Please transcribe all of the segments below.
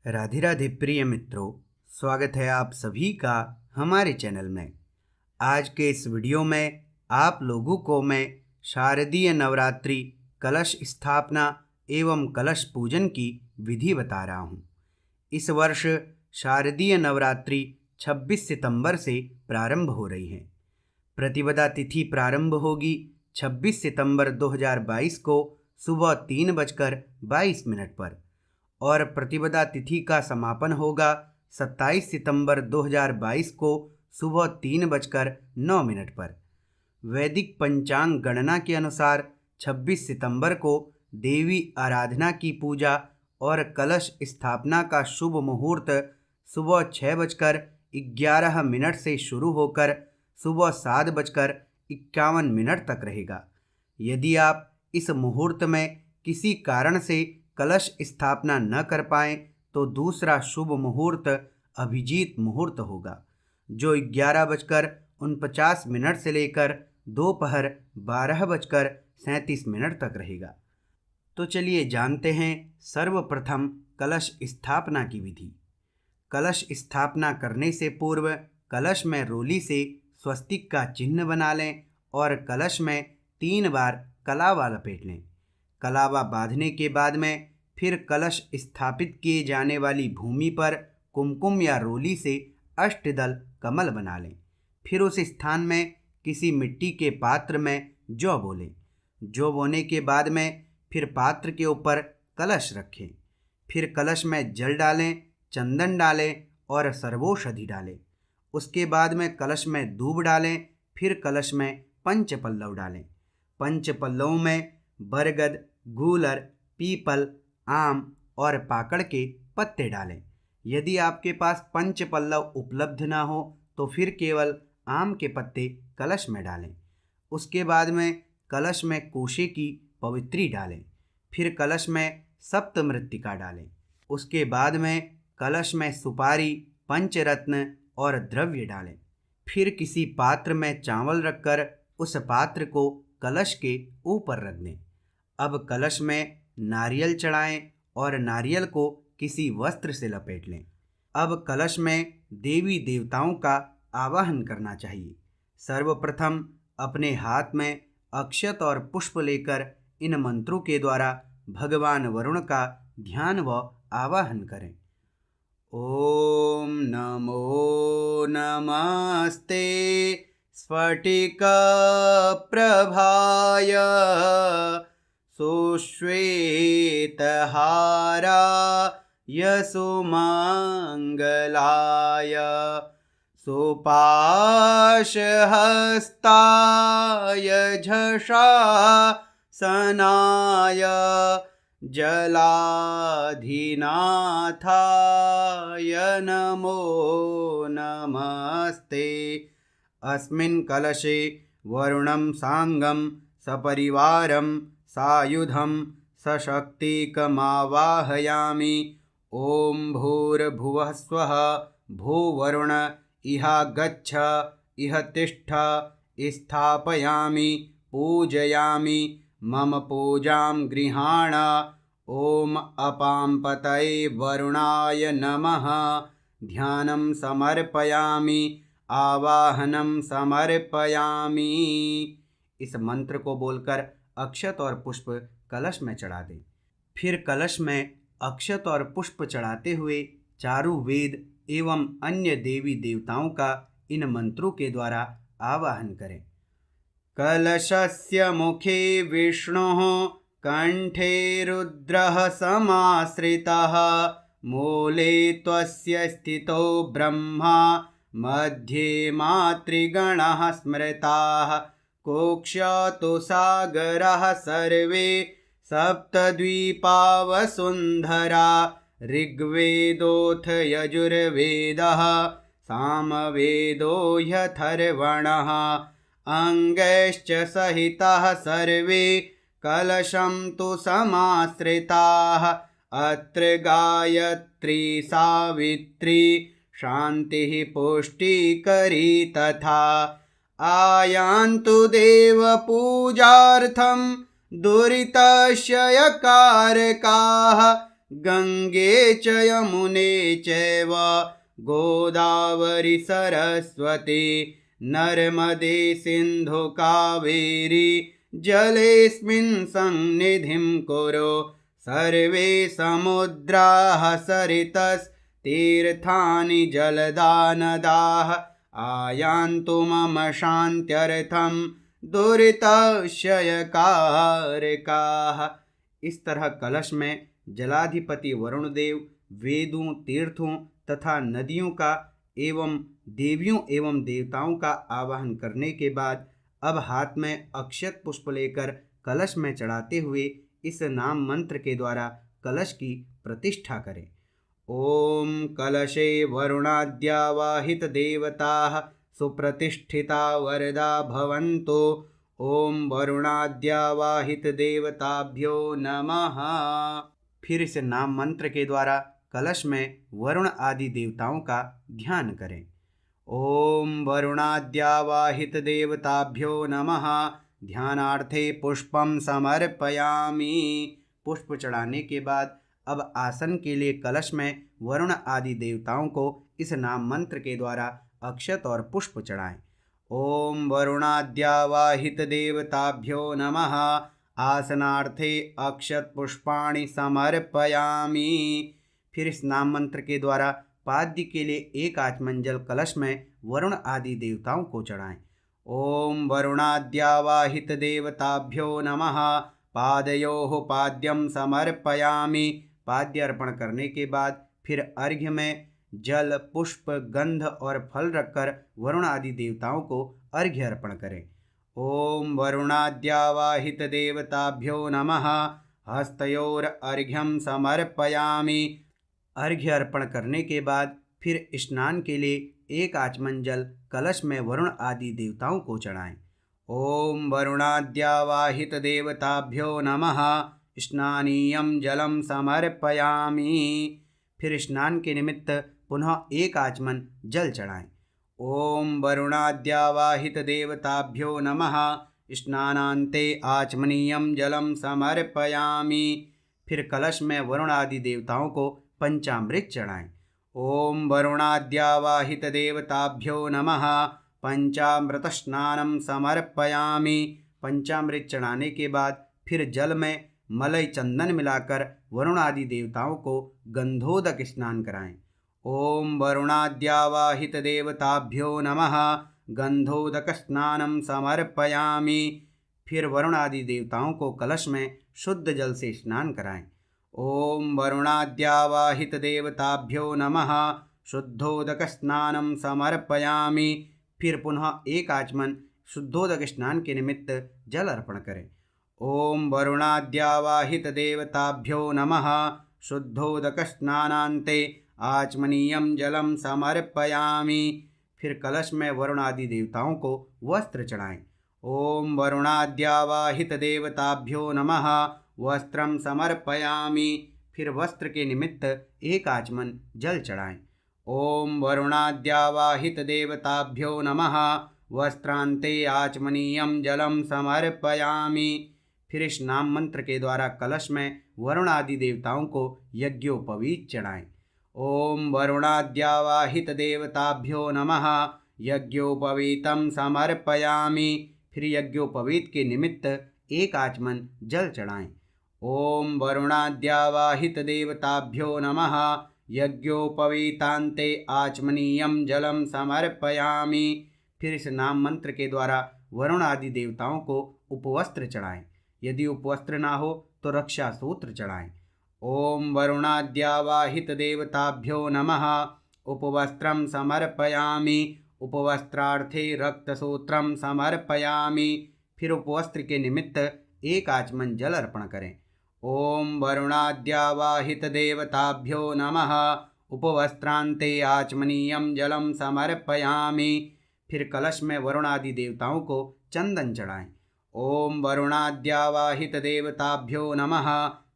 राधे राधे प्रिय मित्रों, स्वागत है आप सभी का हमारे चैनल में। आज के इस वीडियो में आप लोगों को मैं शारदीय नवरात्रि कलश स्थापना एवं कलश पूजन की विधि बता रहा हूँ। इस वर्ष शारदीय नवरात्रि 26 सितंबर से प्रारंभ हो रही है। प्रतिपदा तिथि प्रारंभ होगी 26 सितंबर 2022 को सुबह 3:22 पर और प्रतिपदा तिथि का समापन होगा 27 सितंबर 2022 को सुबह 3:09 पर। वैदिक पंचांग गणना के अनुसार 26 सितंबर को देवी आराधना की पूजा और कलश स्थापना का शुभ मुहूर्त सुबह 6:11 से शुरू होकर सुबह 7:51 तक रहेगा। यदि आप इस मुहूर्त में किसी कारण से कलश स्थापना न कर पाएं तो दूसरा शुभ मुहूर्त अभिजीत मुहूर्त होगा, जो 11:49 से लेकर दोपहर 12:37 तक रहेगा। तो चलिए जानते हैं सर्वप्रथम कलश स्थापना की विधि। कलश स्थापना करने से पूर्व कलश में रोली से स्वस्तिक का चिन्ह बना लें और कलश में 3 बार कलावा लपेट लें। कलावा बांधने के बाद में फिर कलश स्थापित किए जाने वाली भूमि पर कुमकुम या रोली से अष्टदल कमल बना लें। फिर उस स्थान में किसी मिट्टी के पात्र में जौ बो लें। जौ बोने के बाद में फिर पात्र के ऊपर कलश रखें। फिर कलश में जल डालें, चंदन डालें और सर्वौषधि डालें। उसके बाद में कलश में दूब डालें। फिर कलश में पंचपल्लव डालें। पंचपल्लवों में बरगद, गूलर, पीपल, आम और पाकड़ के पत्ते डालें। यदि आपके पास पंचपल्लव उपलब्ध ना हो तो फिर केवल आम के पत्ते कलश में डालें। उसके बाद में कलश में कोशे की पवित्री डालें। फिर कलश में सप्तमृत्तिका डालें। उसके बाद में कलश में सुपारी, पंचरत्न और द्रव्य डालें। फिर किसी पात्र में चावल रखकर उस पात्र को कलश के ऊपर रख दें। अब कलश में नारियल चढ़ाएं और नारियल को किसी वस्त्र से लपेट लें। अब कलश में देवी देवताओं का आवाहन करना चाहिए। सर्वप्रथम अपने हाथ में अक्षत और पुष्प लेकर इन मंत्रों के द्वारा भगवान वरुण का ध्यान व आवाहन करें। ओम नमो नमस्ते स्फटिक प्रभाय सुश्वेतहाराय सुमंगलाय सुपाशहस्ताय झषासनाय जलाधिनाथाय नमो नमस्ते। अस्मिन् कलशे वरुणं साङ्गं सपरिवारं सायुधं सशक्तिकमावाहयामि। ॐ भूर्भुवः स्वः भूवरुण इहागच्छ इह तिष्ठ स्थापयामि पूजयामि मम पूजां गृहाण। ॐ अपां पतये वरुणाय नमः। ध्यानं समर्पयामि, आवाहनं समर्पयामि। इस मंत्र को बोलकर अक्षत और पुष्प कलश में चढ़ा दें। फिर कलश में अक्षत और पुष्प चढ़ाते हुए चारों वेद एवं अन्य देवी देवताओं का इन मंत्रों के द्वारा आवाहन करें। कलशस्य मुखे विष्णुः, कंठे रुद्रः समाश्रितः, मूले त्वस्य स्थितो ब्रह्मा, मध्ये मातृगणः स्मृताः, कोक्षातु सागरः सर्वे, सप्तद्वीपा वसुन्धरा, ऋग्वेदोऽथ यजुर्वेदः, सामवेदो ह्यथर्वणः, अङ्गैश्च सहिताः सर्वे, कलशं तु समाश्रिताः, अत्र गायत्री सावित्री शान्तिः पुष्टिकरी तथा। आयान्तु देवपूजार्थं दुरितशयकारकाः, गंगे च यमुने चैव गोदावरी सरस्वती नर्मदे सिंधु कावेरी जलेऽस्मिन् सन्निधिं कुरु सर्वे समुद्राः सरितस्तीर्थानि जलदा नदाः आयान्तु मम शान्त्यर्थं दुरितक्षयकारकाः। इस तरह कलश में जलाधिपति वरुण देव, वेदों, तीर्थों तथा नदियों का एवं देवियों एवं देवताओं का आवाहन करने के बाद अब हाथ में अक्षत पुष्प लेकर कलश में चढ़ाते हुए इस नाम मंत्र के द्वारा कलश की प्रतिष्ठा करें। ओम कलशे वरुणाद्यावाहित देवताः सुप्रतिष्ठिता वरदा भवन्तु। ओम वरुणाद्यावाहित देवताभ्यो नमः। फिर इस नाम मंत्र के द्वारा कलश में वरुण आदि देवताओं का ध्यान करें। ओम वरुणाद्यावाहित देवताभ्यो नमः। ध्यानार्थे पुष्पम समर्पयामि। पुष्प चढ़ाने के बाद अब आसन के लिए कलश में वरुण आदि देवताओं को इस नाम मंत्र के द्वारा अक्षत और पुष्प चढ़ाएं। ओम वरुणाद्यावाहित देवताभ्यो नमः। आसनार्थे अक्षत पुष्पाणि समर्पयामि। फिर इस नाम मंत्र के द्वारा पाद्य के लिए एक आचमन जल कलश में वरुण आदि देवताओं को चढ़ाएं। ओम वरुणाद्यावाहित देवताभ्यो नमः। पादयोः पाद्यम समर्पयामि। पाद्य अर्पण करने के बाद फिर अर्घ्य में जल, पुष्प, गंध और फल रखकर वरुण आदि देवताओं को अर्घ्य अर्पण करें। ओम वरुणाद्यावाहित देवताभ्यो नमः। हस्तयोर अर्घ्यम समर्पयामि। अर्घ्य अर्पण करने के बाद फिर स्नान के लिए एक आचमन जल कलश में वरुण आदि देवताओं को चढ़ाएं। ओम वरुणाद्यावाहित देवताभ्यो नमः। स्नानीयं जलम समर्पयामि। फिर स्नान के निमित्त पुनः एक आचमन जल चढ़ाएं। ओम वरुणाद्यावाहित देवताभ्यो नमः। स्नानान्ते आचमनीयं जलम समर्पयामि। फिर कलश में वरुण आदि देवताओं को पंचामृत चढ़ाएं। ओम वरुणाद्यावाहित देवताभ्यो नमः। पंचामृत स्नानं समर्पयामि। पंचामृत चढ़ाने के बाद फिर जल में मलय चंदन मिलाकर वरुण आदि देवताओं को गंधोदक स्नान कराएं। ओम वरुणाद्यावाहित देवताभ्यो नमः। गंधोदक स्नानं समर्पयामि। फिर वरुण आदि देवताओं को कलश में शुद्ध जल से स्नान कराएं। ओम वरुणाद्यावाहित देवताभ्यो नमः। शुद्धोदक स्नानं समर्पयामि। फिर पुनः एक आचमन शुद्धोदक स्नान के निमित्त जल अर्पण करें। ओम वरुणाद्यावाहित देवताभ्यो नमः। शुद्धोदक स्नानान्ते आचमनीयं जलम समर्पयामि। फिर कलश में वरुण आदि देवताओं को वस्त्र चढ़ाएं। ओम वरुणाद्यावाहित देवताभ्यो नमः। वस्त्रं समर्पयामि। फिर वस्त्र के निमित्त एक आचमन जल चढ़ाएं। ओम वरुणाद्यावाहित देवताभ्यो नमः। वस्त्रान्ते आचमनीयं जलम समर्पयामि। फिर इस नाम मंत्र के द्वारा कलश में वरुण आदि देवताओं को यज्ञोपवीत चढ़ाएं। ओम वरुणाद्यावाहित देवताभ्यो नमः। यज्ञोपवीतं समर्पयामि। फिर यज्ञोपवीत के निमित्त एक आचमन जल चढ़ाएं। ओम वरुणाद्यावाहित देवताभ्यो नमः। यज्ञोपवीतान्ते आचमनीयं जलम समर्पयामि। फिर इस नाम मंत्र के द्वारा वरुण आदि देवताओं को उपवस्त्र चढ़ाएं। यदि उपवस्त्र ना हो तो रक्षा सूत्र चढ़ाएं। ओम वरुणाद्यावाहित देवताभ्यो नमः। उपवस्त्रं समर्पयामि। उपवस्त्रार्थे रक्तसूत्रं समर्पयामि। फिर उपवस्त्र के निमित्त एक आचमन जल अर्पण करें। ओम वरुणाद्यावाहित देवताभ्यो नमः। उपवस्त्रान्ते आचमनीयं जलम समर्पयामि। फिर कलश में वरुण आदि देवताओं को चंदन चढ़ाएं। ओम वरुणाद्यावाहित देवताभ्यो नमः।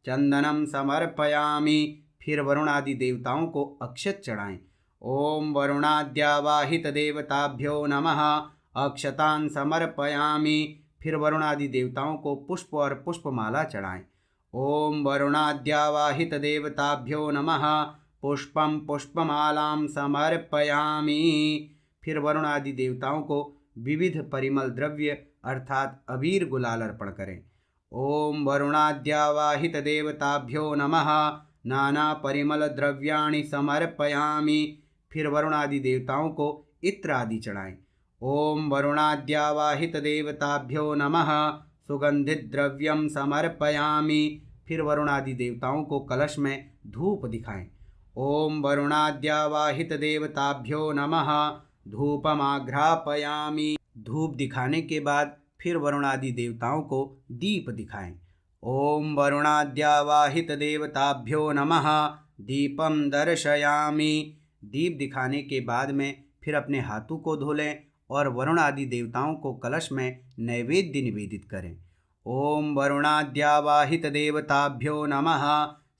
चंदनं समर्पयामि। फिर वरुण आदि देवताओं को अक्षत चढ़ाएं। ओम वरुणाद्यावाहित देवताभ्यो नमः। अक्षतान् समर्पयामि। फिर वरुण आदि देवताओं को पुष्प और पुष्पमाला चढ़ाएं। ओम वरुणाद्यावाहित देवताभ्यो नमः। पुष्पम पुष्पमालां समर्पयामि। फिर वरुण आदि देवताओं को विविध परिमल द्रव्य अर्थात अबीर गुलाल अर्पण करें। ओम वरुणाद्यावाहित देवताभ्यो नमः। नाना परिमल द्रव्याणि समर्पयामि। फिर वरुण आदि देवताओं को इत्र आदि चढ़ाएं। ओम वरुणाद्यावाहित देवताभ्यो नमः। सुगंधित द्रव्यम समर्पयामि। फिर वरुण आदि देवताओं को कलश में धूप दिखाएं। ओम वरुणाद्यावाहित देवताभ्यो नमः। धूपमाघ्रापयामि। धूप दिखाने के बाद फिर वरुण आदि देवताओं को दीप दिखाएं। ओम वरुणाद्यावाहित देवताभ्यो नमः। दीपम दर्शयामि। दीप दिखाने के बाद में फिर अपने हाथों को धो लें और वरुण आदि देवताओं को कलश में नैवेद्य निवेदित करें। ओम वरुणाद्यावाहित देवताभ्यो नमः।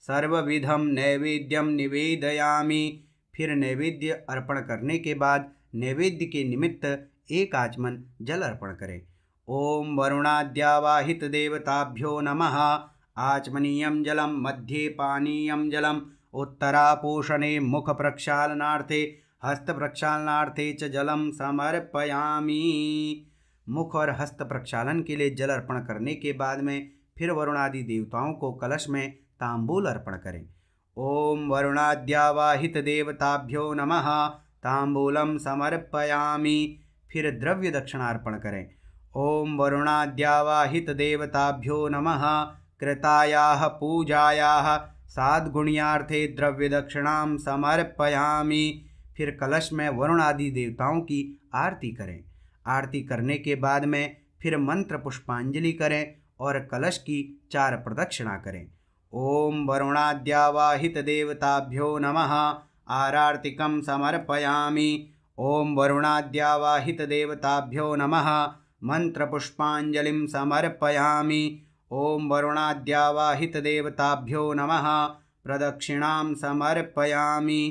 सर्वविधम नैवेद्यम निवेदयामि। फिर नैवेद्य अर्पण करने के बाद नैवेद्य के निमित्त एक आचमन जल अर्पण करें। ओम वरुणाद्यावाहित देवताभ्यो नमः। आचमनीयं जलम मध्ये पानीयं जलम। उत्तरापोषणे मुख प्रक्षालनार्थे हस्त प्रक्षालनार्थे च जलम समर्पयामि। मुख और हस्त प्रक्षालन के लिए जल अर्पण करने के बाद में फिर वरुण आदि देवताओं को कलश में तांबूल अर्पण करें। ओम वरुणाद्यावाहित देवताभ्यो नमः। तांबूलम समर्पयामि। फिर द्रव्य दक्षिणा अर्पण करें। ओम वरुणाद्यावाहित देवताभ्यो नमः। कृतायाः पूजायाः साद्गुण्यार्थे द्रव्य दक्षिणां समर्पयामि। फिर कलश में वरुण आदि देवताओं की आरती करें। आरती करने के बाद में फिर मंत्र पुष्पांजलि करें और कलश की 4 प्रदक्षिणा करें। ओम वरुणाद्यावाहित देवताभ्यो नमः। आरार्तिकं समर्पयामि। ओम वरुणाद्यावाहित देवताभ्यो नमः। मंत्र पुष्पांजलिं समर्पयामि। ओम वरुणाद्यावाहित देवताभ्यो नमः। प्रदक्षिणां समर्पयामि।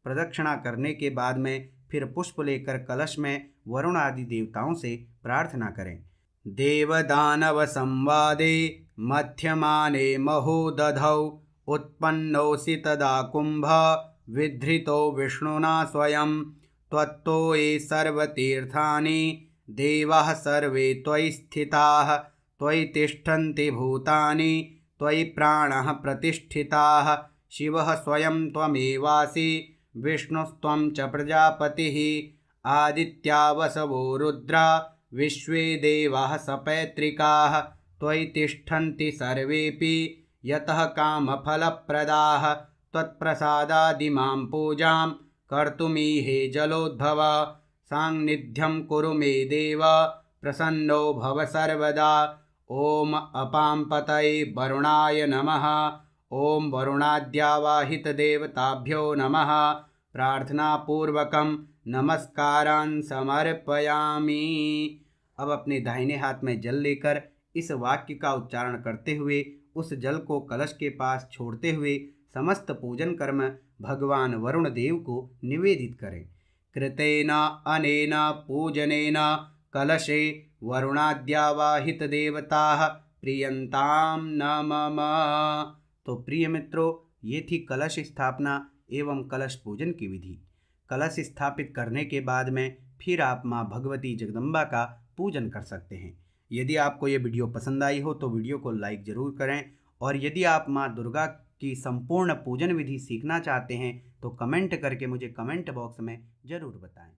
प्रदक्षिणा करने के बाद में फिर पुष्प लेकर कलश में वरुण आदि देवताओं से प्रार्थना करें। देवदानव संवादे मध्यमाने महोदधौ उत्पन्नोऽसि तदा कुंभ विधृतो विष्णुना स्वयं। त्वत्तो ये सर्वतीर्थानि देवाः सर्वे त्वयि स्थिताः। त्वयि तिष्ठन्ति भूतानि त्वयि प्राणाः प्रतिष्ठिताः। शिवः स्वयं त्वमेवासि विष्णुस्त्वं च प्रजापतिः। आदित्या वसवो रुद्रा विश्वे देवाः सपैत्रिकाः। त्वयि तिष्ठन्ति सर्वेऽपि यतः कामफलप्रदाः। त्वत्प्रसादादिमां पूजां कर्तुमीहे जलोद्भव। सान्निध्यं कुरु मे देव प्रसन्नो भव सर्वदा। ओम अपां पतये वरुणाय नमः। ओम वरुणाद्यावाहित देवताभ्यो नमः। प्रार्थनापूर्वकं नमस्कारान् समर्पयामि। अब अपने दाहिने हाथ में जल लेकर इस वाक्य का उच्चारण करते हुए उस जल को कलश के पास छोड़ते हुए समस्त पूजन कर्म भगवान वरुण देव को निवेदित करें। कृतेन अनेन पूजनेन कलशे वरुणाद्यावाहित देवताः प्रियंताम न मम। तो प्रिय मित्रों, ये थी कलश स्थापना एवं कलश पूजन की विधि। कलश स्थापित करने के बाद में फिर आप माँ भगवती जगदम्बा का पूजन कर सकते हैं। यदि आपको ये वीडियो पसंद आई हो तो वीडियो को लाइक ज़रूर करें, और यदि आप माँ दुर्गा की संपूर्ण पूजन विधि सीखना चाहते हैं तो कमेंट करके मुझे कमेंट बॉक्स में ज़रूर बताएं।